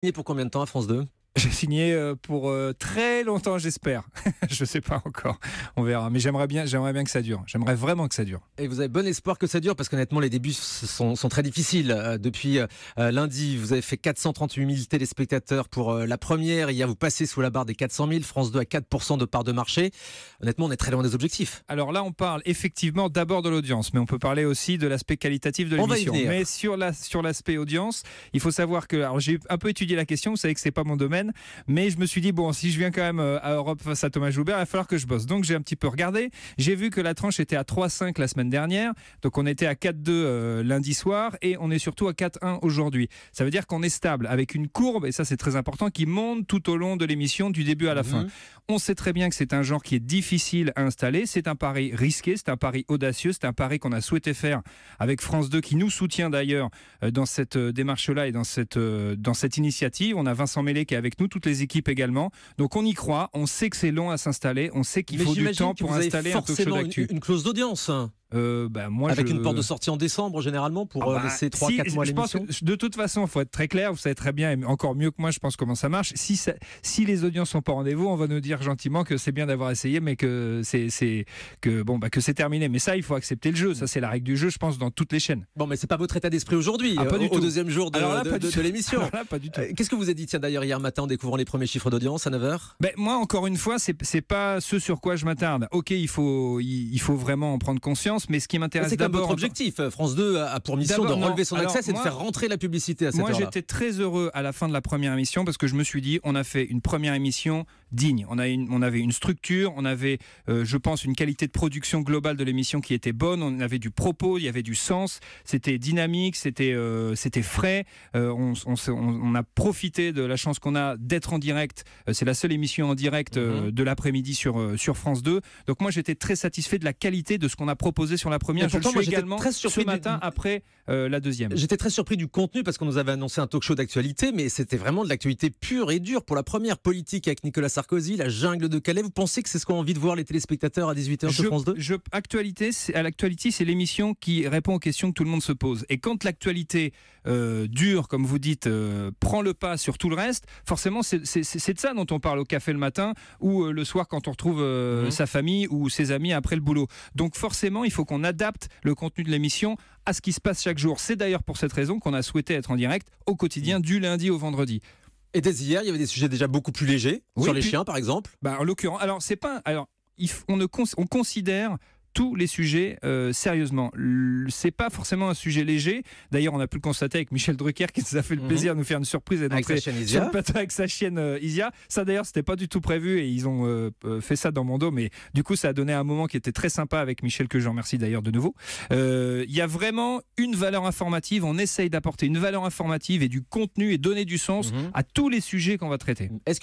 Signé pour combien de temps à France 2? J'ai signé pour très longtemps, j'espère. Je sais pas encore, on verra. Mais j'aimerais bien que ça dure. J'aimerais vraiment que ça dure. Et vous avez bon espoir que ça dure, parce qu'honnêtement les débuts sont très difficiles. Depuis lundi, vous avez fait 438 000 téléspectateurs pour la première. Hier, vous passez sous la barre des 400 000. France 2 à 4% de part de marché. Honnêtement, on est très loin des objectifs. Alors là, on parle effectivement d'abord de l'audience, mais on peut parler aussi de l'aspect qualitatif de l'émission. Mais sur l'aspect audience, il faut savoir que, alors j'ai un peu étudié la question. Vous savez que c'est pas mon domaine. Mais je me suis dit, bon, si je viens quand même à Europe face à Thomas Joubert, il va falloir que je bosse. Donc j'ai un petit peu regardé. J'ai vu que la tranche était à 3,5 la semaine dernière. Donc on était à 4,2 lundi soir et on est surtout à 4,1 aujourd'hui. Ça veut dire qu'on est stable avec une courbe, et ça c'est très important, qui monte tout au long de l'émission du début à la fin. On sait très bien que c'est un genre qui est difficile à installer. C'est un pari risqué, c'est un pari audacieux, c'est un pari qu'on a souhaité faire avec France 2 qui nous soutient d'ailleurs dans cette démarche-là et dans cette initiative. On a Vincent Mellet qui est avec nous, toutes les équipes également. Donc on y croit, on sait que c'est long à s'installer, on sait qu'il faut du temps pour installer un talk show d'actu. Une clause d'audience. Moi, avec une porte de sortie en décembre généralement pour laisser 3-4 mois l'émission. De toute façon, il faut être très clair. Vous savez très bien, et encore mieux que moi, je pense comment ça marche. Si les audiences sont pas au rendez-vous, on va nous dire gentiment que c'est bien d'avoir essayé, mais que c'est terminé. Mais ça, il faut accepter le jeu. Ça, c'est la règle du jeu, je pense, dans toutes les chaînes. Bon, mais c'est pas votre état d'esprit aujourd'hui, au deuxième jour de l'émission. Pas du tout. Qu'est-ce que vous avez dit, tiens, d'ailleurs, hier matin en découvrant les premiers chiffres d'audience à 9h? Moi, encore une fois, c'est pas ce sur quoi je m'attarde. Ok, il faut vraiment en prendre conscience, mais ce qui m'intéresse d'abord, votre objectif. France 2 a pour mission de relever son accès, c'est de faire rentrer la publicité à cette heure-là. Moi, j'étais très heureux à la fin de la première émission parce que je me suis dit, on a fait une première émission digne. On avait une structure, on avait, je pense, une qualité de production globale de l'émission qui était bonne. On avait du propos, il y avait du sens. C'était dynamique, c'était frais. On a profité de la chance qu'on a d'être en direct. C'est la seule émission en direct de l'après-midi sur France 2. Donc moi, j'étais très satisfait de la qualité de ce qu'on a proposé sur la première. Je le suis également très surpris ce matin après la deuxième. J'étais très surpris du contenu parce qu'on nous avait annoncé un talk show d'actualité, mais c'était vraiment de l'actualité pure et dure. Pour la première, politique avec Nicolas Sarkozy, la jungle de Calais. Vous pensez que c'est ce qu'ont envie de voir les téléspectateurs à 18h sur France 2? Actualité, c'est l'émission qui répond aux questions que tout le monde se pose. Et quand l'actualité dure, comme vous dites, prend le pas sur tout le reste, forcément, c'est de ça dont on parle au café le matin ou le soir quand on retrouve sa famille ou ses amis après le boulot. Donc forcément, il faut qu'on adapte le contenu de l'émission à ce qui se passe chaque jour. C'est d'ailleurs pour cette raison qu'on a souhaité être en direct au quotidien du lundi au vendredi. Et dès hier, il y avait des sujets déjà beaucoup plus légers, sur les chiens par exemple. En l'occurrence, alors c'est pas, on considère tous les sujets sérieusement. C'est pas forcément un sujet léger. D'ailleurs, on a pu le constater avec Michel Drucker qui nous a fait le plaisir de nous faire une surprise et d'entrer sur le plateau avec sa chienne Isia. Ça d'ailleurs, c'était pas du tout prévu et ils ont fait ça dans mon dos, mais du coup, ça a donné un moment qui était très sympa avec Michel, que je remercie d'ailleurs de nouveau. Il y a vraiment une valeur informative. On essaye d'apporter une valeur informative et du contenu et donner du sens à tous les sujets qu'on va traiter.